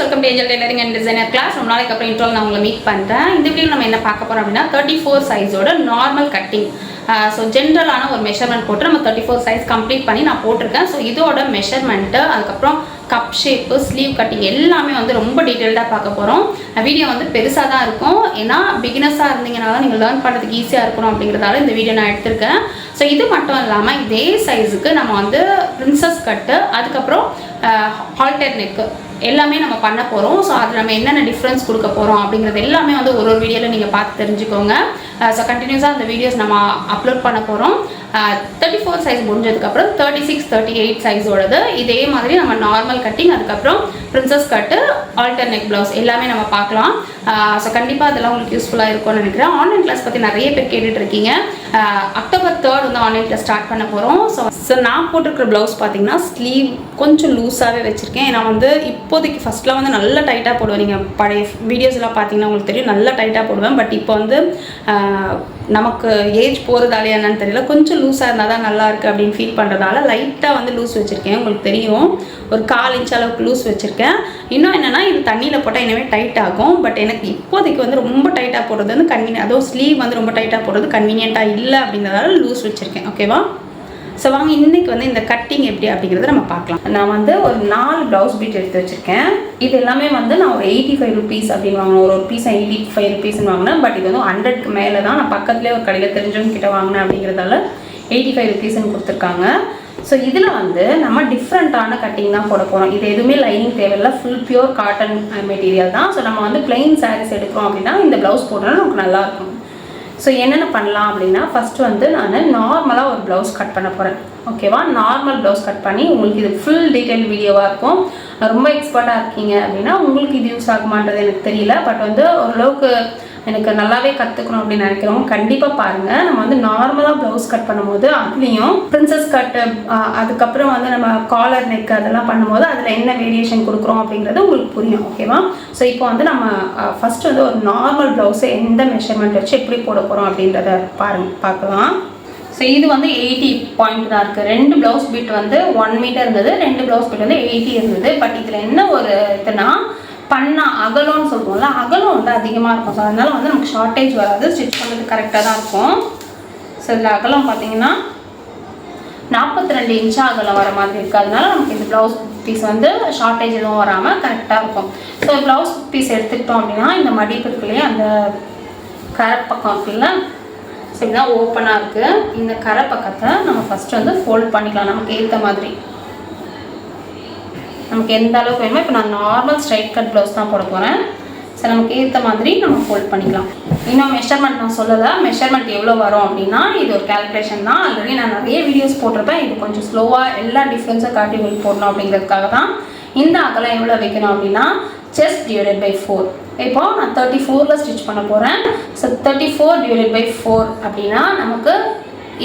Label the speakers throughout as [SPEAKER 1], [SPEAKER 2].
[SPEAKER 1] Welcome to Angel tailoring and designer class. ரொம்ப நாளைக்கு அப்புறம் இன்ட்ரோல் நான் உங்களை மீட் பண்ணுறேன். இந்த வீடியோ நம்ம என்ன பார்க்க போகிறோம் அப்படின்னா 34 சைஸோட நார்மல் கட்டிங். ஸோ ஜென்ரலான ஒரு மெஷர்மெண்ட் போட்டு நம்ம 34 சைஸ் கம்ப்ளீட் பண்ணி நான் போட்டிருக்கேன். ஸோ இதோட மெஷர்மெண்ட்டு, அதுக்கப்புறம் கப் ஷேப்பு, ஸ்லீவ் கட்டிங் எல்லாமே வந்து ரொம்ப டீட்டெயில்டாக பார்க்க போகிறோம். வீடியோ வந்து பெருசாக தான் இருக்கும், ஏன்னா பிகினர்ஸாக இருந்தீங்கனால நீங்கள் லேர்ன் பண்ணுறதுக்கு ஈஸியாக இருக்கணும் அப்படிங்கிறதால இந்த வீடியோ நான் எடுத்திருக்கேன். ஸோ இது மட்டும் இல்லாமல் இதே சைஸுக்கு நம்ம வந்து பிரின்சஸ் கட்டு, அதுக்கப்புறம் ஹால்டர் நெக்கு எல்லாமே நம்ம பண்ண போகிறோம். ஸோ அதில் நம்ம என்னென்ன டிஃப்ரென்ஸ் கொடுக்க போகிறோம் அப்படிங்கிறது எல்லாமே வந்து ஒரு வீடியோவில் நீங்கள் பார்த்து தெரிஞ்சுக்கோங்க. ஸோ கண்டினியூஸாக அந்த வீடியோஸ் நம்ம அப்லோட் பண்ண போகிறோம். 34 சைஸ் முடிஞ்சதுக்கப்புறம் 36, 38 சைஸோடது இதே மாதிரி நம்ம நார்மல் கட்டிங், அதுக்கப்புறம் பிரின்சஸ் கட்டு, ஆல்டர் நெக் ப்ளவுஸ் எல்லாமே நம்ம பார்க்கலாம். ஸோ கண்டிப்பாக அதெல்லாம் உங்களுக்கு யூஸ்ஃபுல்லாக இருக்கும்னு நினைக்கிறேன். ஆன்லைன் கிளாஸ் பற்றி நிறைய பேர் கேட்டுட்டு இருக்கீங்க. அக்டோபர் 3 வந்து ஆன்லைன் கிளாஸ் ஸ்டார்ட் பண்ண போகிறோம். ஸோ நான் போட்டிருக்கிற ப்ளவுஸ் பார்த்தீங்கன்னா ஸ்லீவ் கொஞ்சம் லூஸாகவே வச்சுருக்கேன். ஏன்னா வந்து இப்போதைக்கு ஃபஸ்ட்டில் வந்து நல்லா டைட்டாக போடுவேன். நீங்கள் பழைய வீடியோஸ்லாம் பார்த்தீங்கன்னா உங்களுக்கு தெரியும், நல்லா டைட்டாக போடுவேன். பட் இப்போ வந்து நமக்கு ஏஜ் போகிறதாலே என்னன்னு தெரியல, கொஞ்சம் லூஸாக இருந்தால் தான் நல்லாயிருக்கு அப்படின்னு ஃபீல் பண்ணுறதால லைட்டாக வந்து லூஸ் வச்சுருக்கேன். உங்களுக்கு தெரியும், ஒரு 1/4 இன்ச் அளவுக்கு லூஸ் வச்சுருக்கேன். இன்னும் என்னென்னா இது தண்ணியில் போட்டால் இன்னமே டைட் ஆகும். பட் எனக்கு இப்போதைக்கு வந்து ரொம்ப டைட்டாக போடுறது வந்து கன்வீனியன்ட், அதுவும் ஸ்லீவ் வந்து ரொம்ப டைட்டாக போடுறது கன்வீனியண்ட்டாக இல்லை அப்படிங்கிறதால லூஸ் வச்சுருக்கேன். ஓகேவா? ஸோ வாங்க இன்றைக்கி வந்து இந்த கட்டிங் எப்படி அப்படிங்கிறத நம்ம பார்க்கலாம். நான் வந்து ஒரு 4 ப்ளவுஸ் பீட் எடுத்து வச்சுருக்கேன். இது எல்லாமே வந்து நான் ஒரு 85 ருபீஸ் அப்படின்னு வாங்கினேன். ஒரு பீஸ் 85 ருபீஸ்ன்னு வாங்கினேன். பட் இது வந்து 100க்கு மேலே தான். நான் பக்கத்துலேயே ஒரு கடையில் தெரிஞ்சவங்க கிட்ட வாங்கினேன் அப்படிங்கிறதால 85 ருபீஸ்ன்னு கொடுத்துருக்காங்க. ஸோ இதில் வந்து நம்ம டிஃப்ரெண்ட்டான கட்டிங் தான் போட போகிறோம். இது எதுவுமே லைனிங் தேவையில்லை, ஃபுல் பியூர் காட்டன் மெட்டீரியல் தான். ஸோ நம்ம வந்து பிளெயின் சாரீஸ் எடுக்கிறோம் அப்படின்னா இந்த ப்ளவுஸ் போட்டோன்னா நமக்கு நல்லாயிருக்கும். ஸோ என்னென்ன பண்ணலாம் அப்படின்னா, ஃபஸ்ட்டு வந்து நான் நார்மலாக ஒரு ப்ளவுஸ் கட் பண்ண போகிறேன். ஓகேவா? நார்மல் ப்ளவுஸ் கட் பண்ணி உங்களுக்கு இது ஃபுல் டீட்டெயில் வீடியோவாக இருக்கும். ரொம்ப எக்ஸ்பர்ட்டாக இருக்கீங்க அப்படின்னா உங்களுக்கு இது யூஸ் ஆகுமான்றது எனக்கு தெரியல. பட் வந்து ஓரளவுக்கு எனக்கு நல்லாவே கற்றுக்கணும் அப்படின்னு நினைக்கிறவங்க கண்டிப்பாக பாருங்கள். நம்ம வந்து நார்மலாக ப்ளவுஸ் கட் பண்ணும்போது அதுலேயும் பிரின்சஸ் கட்டு, அதுக்கப்புறம் வந்து நம்ம காலர் நெக் அதெல்லாம் பண்ணும்போது அதில் என்ன வேரியேஷன் கொடுக்குறோம் அப்படிங்கிறது உங்களுக்கு புரியும். ஓகேவா? ஸோ இப்போ வந்து நம்ம ஃபஸ்ட்டு வந்து ஒரு நார்மல் ப்ளவுஸை எந்த மெஷர்மெண்ட் வச்சு எப்படி போட போகிறோம் அப்படின்றத பார்க்கலாம். ஸோ இது வந்து 80 பாயிண்ட் தான் இருக்குது. 2 ப்ளவுஸ் பீட் வந்து 1 மீட்டர் இருந்தது, 2 ப்ளவுஸ் பீட் வந்து 80 இருந்தது. பட் இதில் என்ன ஒரு இதுனா, பண்ணால் அகலம்னு சொல்லுவோம்ல, அகலம் வந்து அதிகமாக இருக்கும். ஸோ அதனால் வந்து நமக்கு ஷார்ட்டேஜ் வராது, ஸ்டிச் பண்ணுறது கரெக்டாக தான் இருக்கும். ஸோ இதில் அகலம் பார்த்தீங்கன்னா 42 இன்ச்சாக அகலம் வர மாதிரி இருக்குது. அதனால நமக்கு இந்த ப்ளவுஸ் பீஸ் வந்து ஷார்ட்டேஜ் எதுவும் வராமல் கரெக்டாக இருக்கும். ஸோ ப்ளவுஸ் பீஸ் எடுத்துக்கிட்டோம் அப்படின்னா இந்த மடிப்பு இருக்குல்லையே, அந்த கரை பக்கம் இருக்குல்ல, ஸோ இதுதான் ஓப்பனாக இருக்குது. இந்த கரை பக்கத்தை நம்ம ஃபஸ்ட்டு வந்து ஃபோல்ட் பண்ணிக்கலாம் நமக்கு ஏற்ற மாதிரி. நமக்கு எந்த அளவுக்கு வேணுமோ, இப்போ நான் நார்மல் ஸ்ட்ரைட் கட் ப்ளவுஸ் தான் போட போகிறேன். ஸோ நமக்கு ஏற்ற மாதிரி நம்ம ஃபோல்ட் பண்ணிக்கலாம். இன்னும் மெஷர்மெண்ட் நான் சொல்லலை. மெஷர்மெண்ட் எவ்வளோ வரும் அப்படின்னா இது ஒரு கேல்குலேஷன் தான். ஆல்ரெடி நான் நிறைய வீடியோஸ் போட்டிருப்பேன். இது கொஞ்சம் ஸ்லோவாக எல்லா டிஃப்ரென்ஸை காட்டி உங்களுக்கு போடணும் அப்படிங்கிறதுக்காக தான். இந்த அகலம் எவ்வளோ வைக்கணும் அப்படின்னா செஸ்ட் டிவைடட் பை 4. இப்போ நான் 34ல் ஸ்டிச் பண்ண போகிறேன். ஸோ 34 டிவைடட் பை 4 அப்படின்னா நமக்கு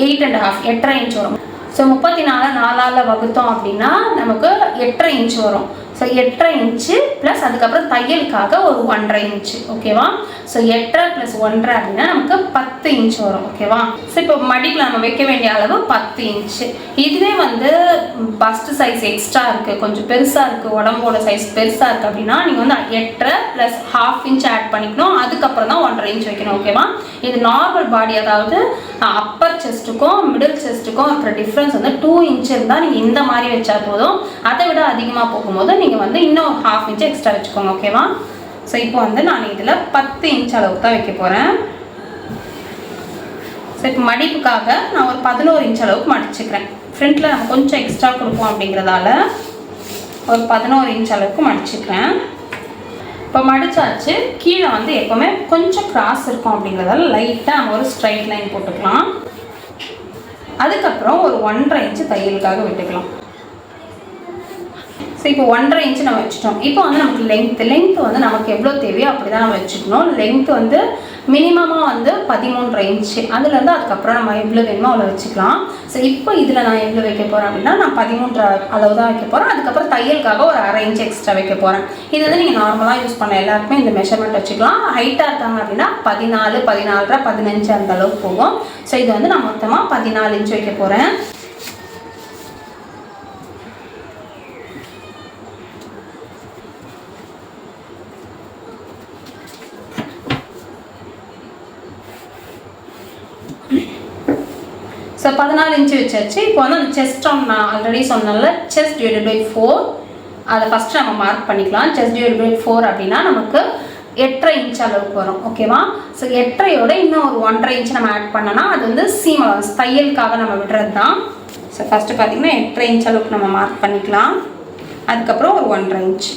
[SPEAKER 1] 8.5 இன்ச் வரும். ஸோ 34 4ஆல் வகுத்தோம் அப்படின்னா நமக்கு 8.5 இன்ச் வரும். ஸோ 8.5 இன்ச்சு ப்ளஸ் அதுக்கப்புறம் தையலுக்காக ஒரு 1.5 இன்ச்சு. ஓகேவா? ஸோ 8.5 + 1.5 அப்படின்னா நமக்கு 10 இன்ச் வரும். ஓகேவா? ஸோ இப்போ மடிப்பில் நம்ம வைக்க வேண்டிய அளவு 10 இன்ச்சு. இதுவே வந்து பஸ்ட் சைஸ் எக்ஸ்ட்ரா இருக்குது, கொஞ்சம் பெருசாக இருக்குது, உடம்போட சைஸ் பெருசாக இருக்குது அப்படின்னா நீங்கள் வந்து 8.5 + ½ இன்ச் ஆட் பண்ணிக்கணும். அதுக்கப்புறம் தான் 1.5 இன்ச் வைக்கணும். ஓகேவா? இது நார்மல் பாடி, அதாவது அப்பர் செஸ்ட்டுக்கும் மிடில் செஸ்ட்டுக்கும் இருக்கிற டிஃப்ரென்ஸ் வந்து 2 இன்ச் இருந்தால் நீங்கள் இந்த மாதிரி வச்சா போதும். அதை விட அதிகமாக போகும்போது நீங்கள் வந்து இன்னும் 1/2 இன்ச் எக்ஸ்ட்ரா வச்சுக்கோங்க. ஓகேவா? ஸோ இப்போ வந்து நான் இதில் 10 இன்ச் அளவுக்கு தான் வைக்க போகிறேன். ஸோ இப்போ மடிப்புக்காக நான் ஒரு 11 இன்ச் அளவுக்கு மடிச்சுக்கிறேன். ஃப்ரண்ட்டில் நம்ம கொஞ்சம் எக்ஸ்ட்ரா கொடுப்போம் அப்படிங்கிறதால ஒரு 11 இன்ச் அளவுக்கு மடிச்சுக்கிறேன். இப்போ மடித்தாச்சு. கீழே வந்து எப்போவுமே கொஞ்சம் கிராஸ் இருக்கும் அப்படிங்கிறதால லைட்டாக நம்ம ஒரு ஸ்ட்ரைட் லைன் போட்டுக்கலாம். அதுக்கப்புறம் ஒரு 1.5 இன்ச்சு தையலுக்காக விட்டுக்கலாம். ஸோ இப்போ 1.5 இன்ச்சு நம்ம வச்சுட்டோம். இப்போ வந்து நமக்கு லென்த்து வந்து நமக்கு எவ்வளோ தேவையோ அப்படி தான் நம்ம வச்சுக்கணும். லென்த்து வந்து மினிமமாக வந்து 13.5 இன்ச்சு. அதுலேருந்து அதுக்கப்புறம் நம்ம எவ்வளோ வேணுமோ அவ்வளோ வச்சுக்கலாம். ஸோ இப்போ இதில் நான் எவ்வளோ வைக்க போகிறேன் அப்படின்னா நான் 13 அளவு தான் வைக்க போகிறேன். அதுக்கப்புறம் தையலுக்காக ஒரு 1/2 இன்ச் எக்ஸ்ட்ரா வைக்க போகிறேன். இது வந்து நீங்கள் நார்மலாக யூஸ் பண்ண எல்லாருக்குமே இந்த மெஷர்மெண்ட் வச்சுக்கலாம். ஹைட்டாக இருக்காங்க அப்படின்னா 14, 14.5, 15 அந்த அளவுக்கு போகும். ஸோ இது வந்து நான் மொத்தமாக 14 இன்ச் வைக்க போகிறேன். ஸோ 14 இன்ச்சு வச்சாச்சு. இப்போ வந்து அந்த செஸ்ட் ரவுண்ட் நான் ஆல்ரெடி சொன்னால செஸ்ட் டிவைடட் பை 4 அதை ஃபஸ்ட்டு நம்ம மார்க் பண்ணிக்கலாம். செஸ்ட் டிவைடட் பை 4 அப்படின்னா நமக்கு 8.5 இன்ச் அளவுக்கு வரும். ஓகேவா? ஸோ 8.5யோட இன்னும் ஒரு 1.5 இன்ச் நம்ம ஆட் பண்ணோன்னா அது வந்து சீம் அலவன்ஸ் தையலுக்காக நம்ம விடுறது தான். ஸோ ஃபஸ்ட்டு பார்த்தீங்கன்னா 8.5 இன்ச் அளவுக்கு நம்ம மார்க் பண்ணிக்கலாம். அதுக்கப்புறம் ஒரு 1.5 இன்ச்.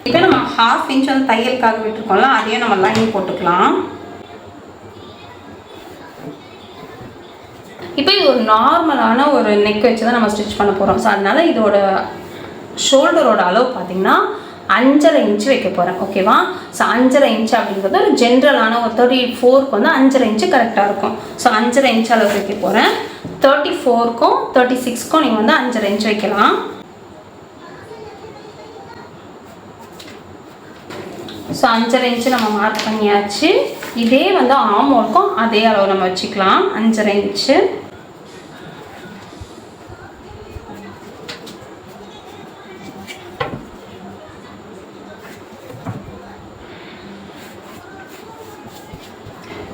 [SPEAKER 1] இப்போ நம்ம 1/2 இன்ச் வந்து தையலுக்காக விட்டுருக்கோம்ல, அதையும் நம்ம லைன் போட்டுக்கலாம். இப்போ இது ஒரு நார்மலான ஒரு நெக் வச்சு தான் நம்ம ஸ்டிச் பண்ண போகிறோம். ஸோ அதனால இதோட ஷோல்டரோட அளவு பார்த்தீங்கன்னா 5.5 இன்ச்சு வைக்க போகிறேன். ஓகேவா? ஸோ 5.5 இன்ச்சு அப்படிங்கிறது ஒரு ஜென்ரலான ஒரு 34க்கு வந்து 5.5 இன்ச்சு கரெக்டாக இருக்கும். ஸோ 5.5 இன்ச்சு அளவு வைக்க போகிறேன். 34க்கும் 36க்கும் நீங்கள் வந்து 5.5 இன்ச்சு வைக்கலாம். ஸோ 5.5 இன்ச்சு நம்ம மார்க் பண்ணியாச்சு. இதே வந்து ஆமோலுக்கும் அதே அளவு நம்ம வச்சுக்கலாம். 5.5 இன்ச்சு.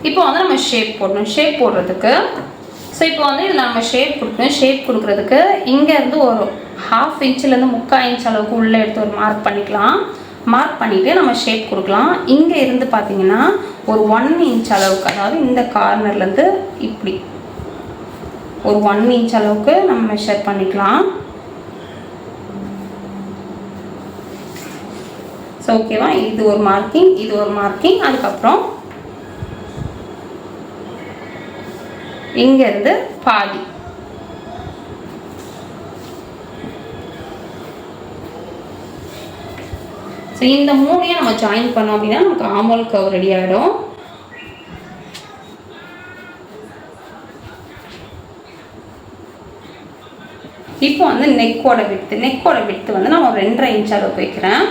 [SPEAKER 1] இப்போ வந்து நம்ம ஷேப் போடணும். ஷேப் போடுறதுக்கு ஸோ இப்போ வந்து இதில் நம்ம ஷேப் கொடுக்கணும். ஷேப் கொடுக்குறதுக்கு இங்கேருந்து ஒரு 1/2 இன்ச்சிலேருந்து 3/4 இன்ச் அளவுக்கு உள்ளே எடுத்து ஒரு மார்க் பண்ணிக்கலாம். மார்க் பண்ணிவிட்டு நம்ம ஷேப் கொடுக்கலாம். இங்கே இருந்து பார்த்தீங்கன்னா ஒரு 1 இன்ச் அளவுக்கு, அதாவது இந்த கார்னர்லேருந்து இப்படி ஒரு 1 இன்ச் அளவுக்கு நம்ம மெஷர் பண்ணிக்கலாம். ஸோ ஓகேவா? இது ஒரு மார்க்கிங், இது ஒரு மார்க்கிங். அதுக்கப்புறம் இங்கேருந்து பாதி. ஸோ இந்த 3ஐயும் நம்ம ஜாயின் பண்ணோம் அப்படின்னா நமக்கு ஆமோல் கர்வ் ரெடி ஆகிடும். இப்போ வந்து நெக்கோட விட்த்து வந்து நான் ஒரு 2.5 இன்ச் அளவுக்கு வைக்கிறேன்.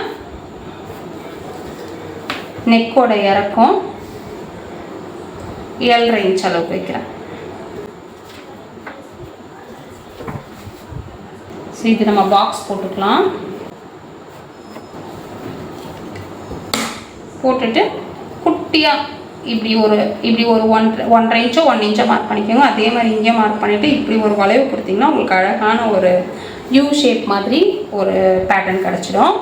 [SPEAKER 1] நெக்கோட இறக்கம் 7.5 இன்ச் அளவுக்கு வைக்கிறேன். ஸோ இது நம்ம பாக்ஸ் போட்டுக்கலாம். போட்டுட்டு குட்டியாக இப்படி ஒரு 1.5 இன்ச்சோ 1 இன்ச்சோ மார்க் பண்ணிக்கோங்க. அதே மாதிரி இங்கே மார்க் பண்ணிவிட்டு இப்படி ஒரு வளைவு கொடுத்திங்கன்னா உங்களுக்கு அழகான ஒரு யூ ஷேப் மாதிரி ஒரு பேட்டர்ன் கிடச்சிடும்.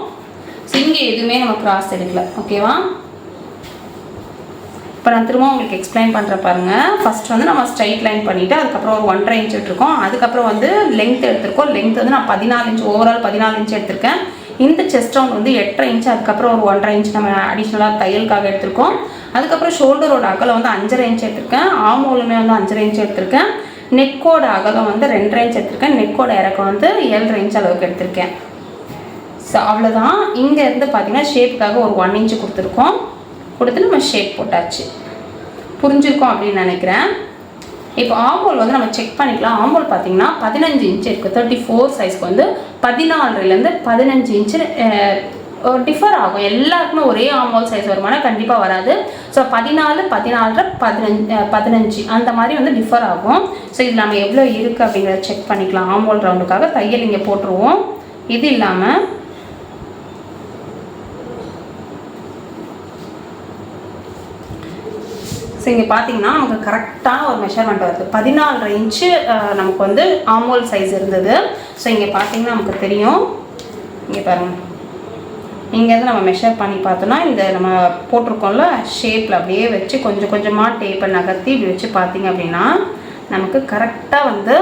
[SPEAKER 1] ஸோ இங்கே எதுவுமே நம்ம கிராஸ் எடுக்கல. ஓகேவா? இப்போ நான் திரும்ப உங்களுக்கு எக்ஸ்பிளைன் பண்ணுற பாருங்கள். ஃபஸ்ட் வந்து நம்ம ஸ்ட்ரைட் லைன் பண்ணிவிட்டு அதுக்கப்புறம் ஒரு 1.5 இன்ச் எடுத்துருக்கோம். அதுக்கப்புறம் வந்து லென்த் எடுத்திருக்கோம். லென்த் வந்து நான் 14 இன்ச், ஓவரால் 14 இன்ச் எடுத்திருக்கேன். இந்த செஸ்ட் ரவுண்ட் வந்து 8.5 இன்ச், அதுக்கப்புறம் ஒரு 1.5 இன்ச் நம்ம அடிஷ்னலாக தையலுக்காக எடுத்திருக்கோம். அதுக்கப்புறம் ஷோல்டரோட அகலம் வந்து 5.5 இன்ச் எடுத்திருக்கேன். ஆமோலுமே வந்து 5.5 இன்ச் எடுத்திருக்கேன். நெக்கோட அகலம் வந்து 2.5 இன்ச் எடுத்திருக்கேன். நெக்கோட இறக்கம் வந்து 7.5 இன்ச் அளவுக்கு எடுத்திருக்கேன். ஸோ அவ்வளோதான். இங்கேருந்து பார்த்தீங்கன்னா ஷேப்புக்காக ஒரு 1 இன்ச்சு கொடுத்துருக்கோம். கொடுத்து நம்ம ஷேப் போட்டாச்சு. புரிஞ்சிருக்கோம் அப்படின்னு நினைக்கிறேன். இப்போ ஆம்போல் வந்து நம்ம செக் பண்ணிக்கலாம். ஆம்போல் பார்த்தீங்கன்னா 15 இன்ச் இருக்குது. 34 சைஸ்க்கு வந்து 14லேருந்து 15 இன்ச்சு டிஃபர் ஆகும். எல்லாருக்குமே ஒரே ஆம்போல் சைஸ் வருமானா கண்டிப்பாக வராது. ஸோ 14, 14, 15 அந்த மாதிரி வந்து டிஃபர் ஆகும். ஸோ இது நம்ம எவ்வளோ இருக்குது அப்படிங்கிறத செக் பண்ணிக்கலாம். ஆம்போல் ரவுண்டுக்காக தையல் இங்கே போட்டுருவோம். இது இல்லாமல் ஸோ இங்கே பார்த்தீங்கன்னா நமக்கு கரெக்டான ஒரு மெஷர்மெண்ட் வருது. 14.5 இன்ச்சு நமக்கு வந்து ஆமோல் சைஸ் இருந்தது. ஸோ இங்கே பார்த்தீங்கன்னா நமக்கு தெரியும். இங்கே பாருங்கள், இங்கேருந்து நம்ம மெஷர் பண்ணி பார்த்தோன்னா இந்த நம்ம போட்டிருக்கோம்ல ஷேப்பில் அப்படியே வச்சு கொஞ்சம் கொஞ்சமாக டேப்பை நகர்த்தி இப்படி வச்சு பார்த்தீங்க அப்படின்னா நமக்கு கரெக்டாக வந்து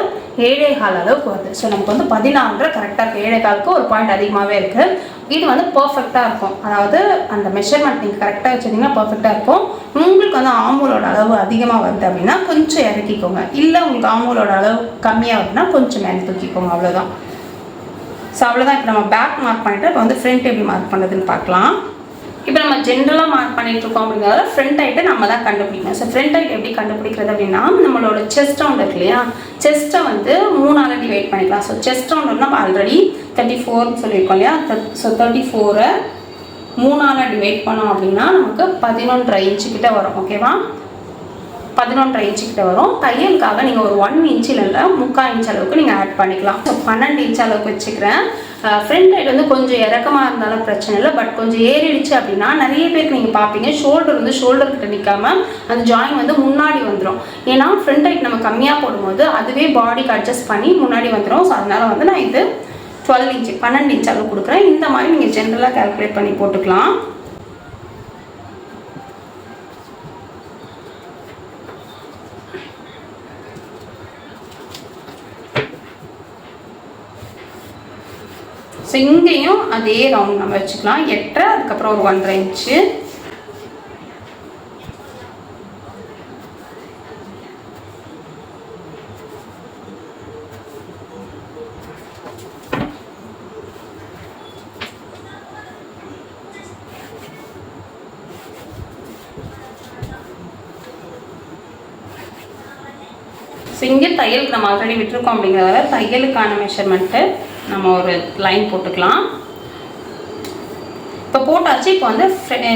[SPEAKER 1] 7.25 அளவுக்கு வருது. ஸோ நமக்கு வந்து 14 கரெக்டாக இருக்குது. 7.25க்கு ஒரு பாயிண்ட் அதிகமாகவே இருக்குது. இது வந்து பர்ஃபெக்டாக இருக்கும். அதாவது அந்த மெஷர்மெண்ட் நீங்கள் கரெக்டாக வச்சுருந்தீங்கன்னா பர்ஃபெக்டாக இருக்கும். உங்களுக்கு வந்து ஆமோலோட அளவு அதிகமாக வருது அப்படின்னா கொஞ்சம் இறக்கிக்கோங்க. இல்லை உங்களுக்கு ஆமோலோட அளவு கம்மியாக வருதுன்னா கொஞ்சம் மேலே தூக்கிக்கோங்க. அவ்வளோதான். ஸோ அவ்வளோதான். இப்போ நம்ம பேக் மார்க் பண்ணிவிட்டு இப்போ வந்து ஃப்ரண்ட் எப்படி மார்க் பண்ணுறதுன்னு பார்க்கலாம். இப்போ நம்ம ஜென்ரலாக மார்க் பண்ணிட்டு இருக்கோம் அப்படிங்கிறத ஃப்ரண்ட் ஹைட்டை நம்ம தான் கண்டுபிடிக்கணும். ஸோ ஃப்ரண்ட் ஹைட் எப்படி கண்டுபிடிக்கிறது அப்படின்னா நம்மளோட செஸ்ட் ரவுண்ட் இருக்கு இல்லையா, செஸ்ட்டை வந்து 3ஆல் டிவைட் பண்ணிக்கலாம். ஸோ செஸ்ட் ரவுண்ட் நம்ம ஆல்ரெடி 34 சொல்லியிருக்கோம் இல்லையா. ஸோ 34 3ஆல் டிவைட் பண்ணோம் அப்படின்னா நமக்கு 11.5 இன்ச்சு கிட்ட வரும். ஓகேவா? 11.5 இன்ச்சு கிட்ட வரும். தையலுக்காக நீங்கள் ஒரு 1 இன்ச்சில் இல்லை 3/4 இன்ச் அளவுக்கு நீங்கள் ஆட் பண்ணிக்கலாம். ஸோ 12 இன்ச் அளவுக்கு வச்சுக்கிறேன். ஃப்ரண்ட் சைடு வந்து கொஞ்சம் இறக்கமாக இருந்தாலும் பிரச்சனை இல்லை. பட் கொஞ்சம் ஏறிடுச்சு அப்படின்னா நிறைய பேருக்கு நீங்கள் பார்ப்பீங்க ஷோல்டர் வந்து ஷோல்டர் கிட்ட நிற்காம அந்த ஜாயின் வந்து முன்னாடி வந்துடும். ஏன்னா ஃப்ரண்ட் சைடு நம்ம கம்மியாக போடும்போது அதுவே பாடிக்கு அட்ஜஸ்ட் பண்ணி முன்னாடி வந்துடும். ஸோ அதனால் வந்து நான் இது 12 இன்ச்சு 12 இன்ச் அளவு கொடுக்குறேன். இந்த மாதிரி நீங்கள் ஜென்ரலாக கால்குலேட் பண்ணி போட்டுக்கலாம். ஸோ இங்கேயும் அதே ரவுண்ட் நம்ம வச்சுக்கலாம். 8, அதுக்கப்புறம் ஒரு 1.5 இன்ச்சு. ஸோ இங்கே தையலுக்கு நம்ம ஆல்ரெடி விட்டுருக்கோம் அப்படிங்கிறதால தையலுக்கான மெஷர்மெண்ட்டு நம்ம ஒரு லைன் போட்டுக்கலாம். இப்போ போட்டாச்சு. இப்போ வந்து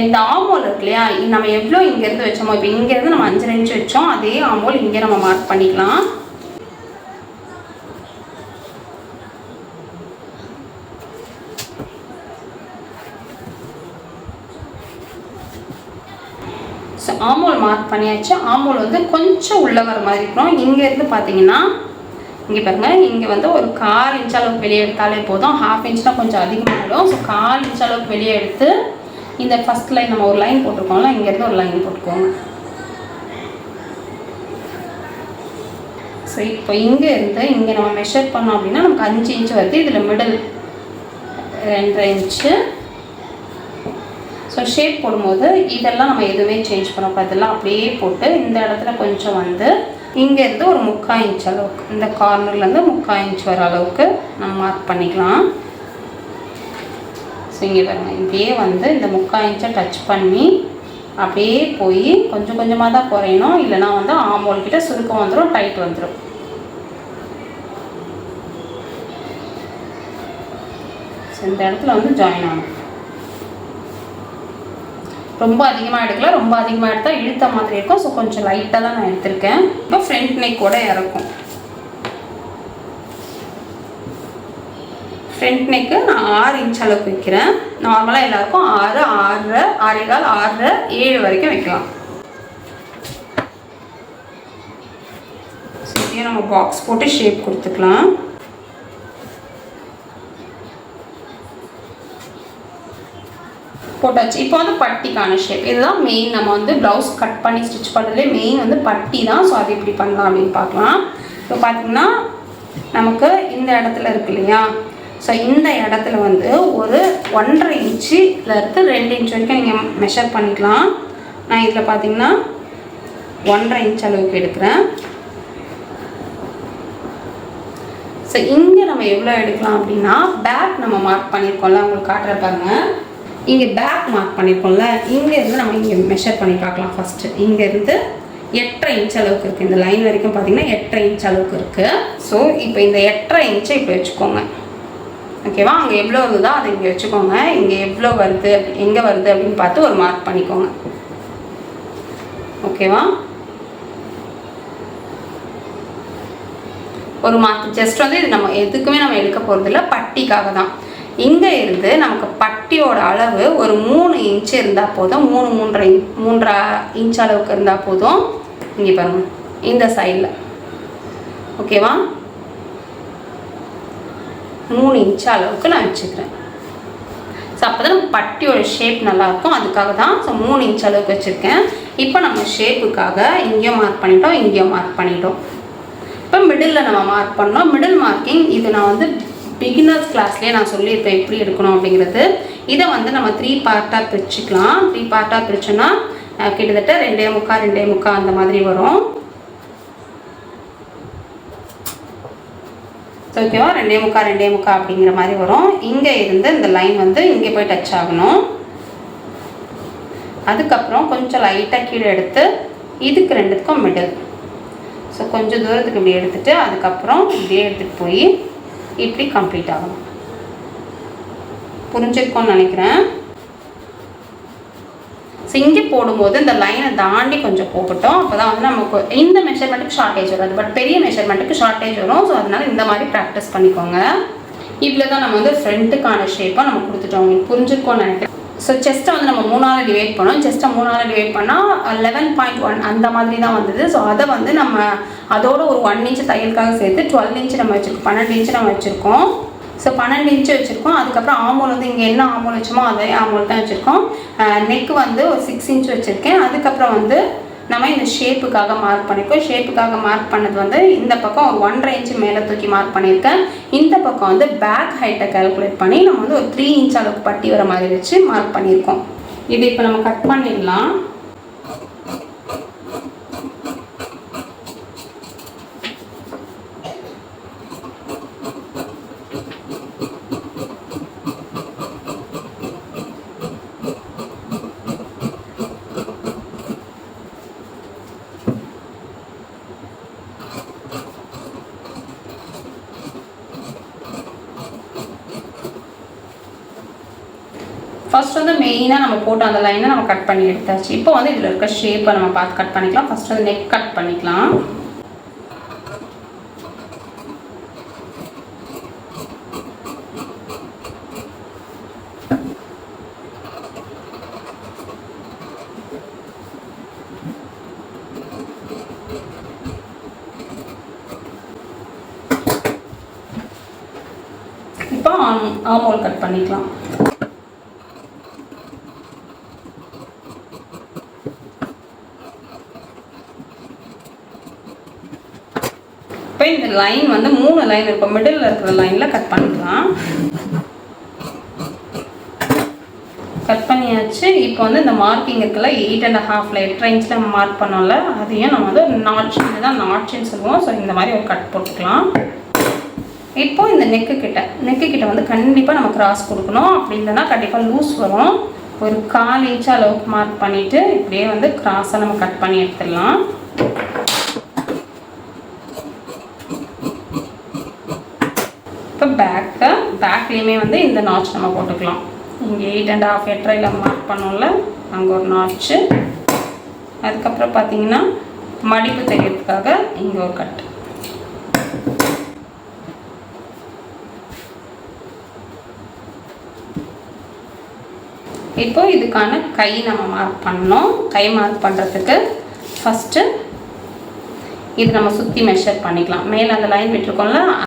[SPEAKER 1] இந்த ஆமோல் இருக்கு இல்லையா, நம்ம எவ்வளோ இங்கேருந்து வச்சோமோ, இப்போ இங்கேருந்து நம்ம 5 இன்ச் வச்சோம், அதே ஆமோல் இங்கே நம்ம மார்க் பண்ணிக்கலாம். ஸோ ஆமோல் மார்க் பண்ணியாச்சு. ஆமோல் வந்து கொஞ்சம் உள்ளே வர மாதிரி இருக்கணும். இங்கேருந்து பார்த்தீங்கன்னா இங்கே பாருங்கள், இங்கே வந்து ஒரு 1/4 இன்ச் அளவுக்கு வெளியே எடுத்தாலே போதும். 1/2 இன்ச்னால் கொஞ்சம் அதிகமாகிடும். ஸோ 1/4 இன்ச் அளவுக்கு வெளியே எடுத்து இந்த ஃபஸ்ட் லைன் நம்ம ஒரு லைன் போட்டிருக்கோம்ல, இங்கேருந்து ஒரு லைன் போட்டுக்கோங்க. ஸோ இப்போ இங்கேருந்து இங்கே நம்ம மெஷர் பண்ணோம் அப்படின்னா நமக்கு 5 இன்ச் வருது. இதில் மிடில் 2.5 இன்ச்சு. ஸோ ஷேப் போடும்போது இதெல்லாம் நம்ம எதுவுமே சேஞ்ச் பண்ணக்கூடாது. இதெல்லாம் அப்படியே போட்டு இந்த இடத்துல கொஞ்சம் வந்து இங்கேருந்து ஒரு 3/4 இன்ச் அளவுக்கு, இந்த கார்னர்லேருந்து 3/4 இன்ச் வர அளவுக்கு நம்ம மார்க் பண்ணிக்கலாம். ஸோ இங்கே பாருங்கள், இப்படியே வந்து இந்த 3/4 இன்ச்சை டச் பண்ணி அப்படியே போய் கொஞ்சம் கொஞ்சமாக தான் குறையணும். இல்லைனா வந்து ஆமோல் கிட்ட சுருக்கம் வந்துடும், டைட் வந்துடும். ஸோ இந்த இடத்துல வந்து ஜாயின் ஆகும். ரொம்ப அதிகமாக எடுக்கல, ரொம்ப அதிகமாக எடுத்தால் இழுத்த மாதிரி இருக்கும். ஸோ கொஞ்சம் லைட்டாக தான் நான் எடுத்திருக்கேன். இப்போ ஃப்ரண்ட் நெக்கோட இறக்கும். ஃப்ரண்ட் நெக்கு நான் 6 இன்ச் அளவுக்கு வைக்கிறேன். நார்மலாக எல்லாருக்கும் 6, 6.5, 6.25, 6, 7 வரைக்கும் வைக்கலாம். ஸோ இதையும் நம்ம பாக்ஸ் போட்டு ஷேப் கொடுத்துக்கலாம். போட்டாச்சு. இப்போ வந்து பட்டிக்கான ஷேப் இதுதான் மெயின். நம்ம வந்து ப்ளவுஸ் கட் பண்ணி ஸ்டிச் பண்ணுறதுலே மெயின் வந்து பட்டி தான். ஸோ அது எப்படி பண்ணலாம் அப்படின்னு பார்க்கலாம். இப்போ பார்த்திங்கன்னா நமக்கு இந்த இடத்துல இருக்கு இல்லையா, ஸோ இந்த இடத்துல வந்து ஒரு 1.5 இன்ச்சிலேருந்து 2 இன்ச் வரைக்கும் நீங்கள் மெஷர் பண்ணிக்கலாம். நான் இதில் பார்த்திங்கன்னா 1.5 இன்ச் அளவுக்கு எடுக்கிறேன். ஸோ இங்கே நம்ம எவ்வளோ எடுக்கலாம் அப்படின்னா, பேக் நம்ம மார்க் பண்ணியிருக்கோம்ல, உங்களுக்கு காட்டுற பாருங்க. இங்கே பேக் மார்க் பண்ணியிருக்கோம்ல, இங்கேருந்து நம்ம இங்கே மெஷர் பண்ணி பார்க்கலாம். ஃபஸ்ட்டு இங்கேருந்து 8.5 இன்ச் அளவுக்கு இருக்குது. இந்த லைன் வரைக்கும் பார்த்தீங்கன்னா 8.5 இன்ச் அளவுக்கு இருக்குது. ஸோ இப்போ இந்த 8.5 இன்ச்சை இப்போ வச்சுக்கோங்க. ஓகேவா, அங்கே எவ்வளோ வருதோ அதை இங்கே வச்சுக்கோங்க. இங்கே எவ்வளோ வருது, எங்கே வருது அப்படின்னு பார்த்து ஒரு மார்க் பண்ணிக்கோங்க. ஓகேவா, ஒரு மார்க் ஜஸ்ட் வந்து இது நம்ம எதுக்குமே நம்ம எடுக்க போகிறதில்ல, பட்டிக்காக தான். இங்கே இருந்து நமக்கு பட்டியோட அளவு ஒரு 3 இன்ச்சு இருந்தால் போதும். 3.5 இன்ச் அளவுக்கு இருந்தால் போதும். இங்கே பாருங்கள், இந்த சைடில். ஓகேவா, 3 இன்ச் அளவுக்கு நான் வச்சுக்கிறேன். ஸோ அப்போ தான் நம்ம பட்டியோட ஷேப் நல்லாயிருக்கும், அதுக்காக தான். ஸோ 3 இன்ச் அளவுக்கு வச்சுருக்கேன். இப்போ நம்ம ஷேப்புக்காக இங்கேயும் மார்க் பண்ணிட்டோம், இங்கேயும் மார்க் பண்ணிட்டோம். இப்போ மிடில் நம்ம மார்க் பண்ணோம். மிடில் மார்க்கிங் இது நான் வந்து பிகினர்ஸ் கிளாஸ்லேயே நான் சொல்லியிருப்பேன் எப்படி எடுக்கணும் அப்படிங்கிறது. இதை வந்து நம்ம 3 பார்ட்டாக பிரிச்சுக்கலாம். 3 பார்ட்டாக பிரிச்சோன்னா கிட்டத்தட்ட 2.25, 2.25 அந்த மாதிரி வரும். ஓகேவா, 2.25, 2.25 அப்படிங்கிற மாதிரி வரும். இங்கே இருந்து இந்த லைன் வந்து இங்கே போய் டச் ஆகணும். அதுக்கப்புறம் கொஞ்சம் லைட்டாக கீழே எடுத்து இதுக்கு 2த்துக்கும் மிடில். ஸோ கொஞ்சம் தூரத்துக்கு இப்படி எடுத்துகிட்டு அதுக்கப்புறம் இப்படியே எடுத்துகிட்டு போய் இப்படி கம்ப்ளீட் ஆகணும். புரிஞ்சிருக்கோன்னு நினைக்கிறேன். ஸோ இங்கே போடும்போது இந்த லைனை தாண்டி கொஞ்சம் போகட்டும். அப்போ தான் வந்து நமக்கு இந்த மெஷர்மெண்ட்டுக்கு ஷார்ட்டேஜ் வராது, பட் பெரிய மெஷர்மெண்ட்டுக்கு ஷார்ட்டேஜ் வரும். ஸோ அதனால இந்த மாதிரி ப்ராக்டிஸ் பண்ணிக்கோங்க. இவ்வளோ தான் நம்ம வந்து ஃப்ரண்ட்டுக்கான ஷேப்பாக நம்ம கொடுத்துட்டோம். உங்களுக்கு புரிஞ்சிருக்கோன்னு நினைக்கிறேன். ஸோ செஸ்ட்டை வந்து நம்ம 3ஆல் டிவைட் பண்ணோம். செஸ்ட்டை 3ஆல் டிவைட் பண்ணால் 11.1 அந்த மாதிரி தான் வந்தது. ஸோ அதை வந்து நம்ம அதோட ஒரு 1 இன்ச் தையலுக்காக சேர்த்து 12 இன்ச் நம்ம வச்சுருக்கோம், 12 இன்ச் நம்ம வச்சுருக்கோம். ஸோ 12 இன்ச்சு வச்சுருக்கோம். அதுக்கப்புறம் ஆமோல் வந்து இங்கே என்ன ஆமோல் வச்சோமோ அதே ஆமோல் தான் வச்சுருக்கோம். நெக் வந்து ஒரு 6 இன்ச் வச்சுருக்கேன். அதுக்கப்புறம் வந்து நம்ம இந்த ஷேப்புக்காக மார்க் பண்ணியிருக்கோம். ஷேப்புக்காக மார்க் பண்ணது வந்து இந்த பக்கம் ஒரு 1.5 இன்ச்சு மேலே தூக்கி மார்க் பண்ணியிருக்கேன். இந்த பக்கம் வந்து பேக் ஹைட்டை கால்குலேட் பண்ணி நம்ம வந்து ஒரு 3 இன்ச் அளவுக்கு பட்டி வர மாதிரி வச்சு மார்க் பண்ணியிருக்கோம். இது இப்போ நம்ம கட் பண்ணிடலாம். ஃபர்ஸ்ட் வந்து மெயினாக நம்ம போட்ட அந்த லைனை நம்ம கட் பண்ணி எடுத்தாச்சு. இப்போ வந்து இதில் இருக்க ஷேப்பை நம்ம பார்த்து கட் பண்ணிக்கலாம். ஃபர்ஸ்ட் வந்து நெக் கட் பண்ணிக்கலாம். இப்போ ஆமோல் கட் பண்ணிக்கலாம். இப்போ இந்த லைன் வந்து 3 லைன் இருக்கும், மிடில் இருக்கிற லைனில் கட் பண்ணிக்கலாம். கட் பண்ணியாச்சு. இப்போ வந்து இந்த மார்க்கிங் இருக்குல்ல 8.5 8 இன்ச்சில் நம்ம மார்க் பண்ணோம்ல, அதையும் நம்ம வந்து நாட்ச், இதுதான் நாட்ச்னு சொல்லுவோம். ஸோ இந்த மாதிரி ஒரு கட் போட்டுக்கலாம். இப்போ இந்த நெக்கு கிட்ட வந்து கண்டிப்பாக நம்ம கிராஸ் கொடுக்கணும். அப்படி இல்லைன்னா கண்டிப்பாக லூஸ் வரும். ஒரு 1/4 இன்ச் அளவுக்கு மார்க் பண்ணிவிட்டு இப்படியே வந்து கிராஸாக நம்ம கட் பண்ணி எடுத்துடலாம். இப்போ பேக்லேயுமே வந்து இந்த நாட்ச் நம்ம போட்டுக்கலாம். இங்கே 8.5 8 மார்க் பண்ணோம்ல, அங்கே ஒரு நாட்ச்சு. அதுக்கப்புறம் பார்த்தீங்கன்னா மடிப்பு தெரியறதுக்காக இங்கே ஒரு கட். இப்போ இதுக்கான கை நம்ம மார்க் பண்ணோம். கை மார்க் பண்ணுறதுக்கு ஃபஸ்ட்டு இது நம்ம சுற்றி மெஷர் பண்ணிக்கலாம். மேலே அந்த லைன் விட்டுருக்கோம்ல,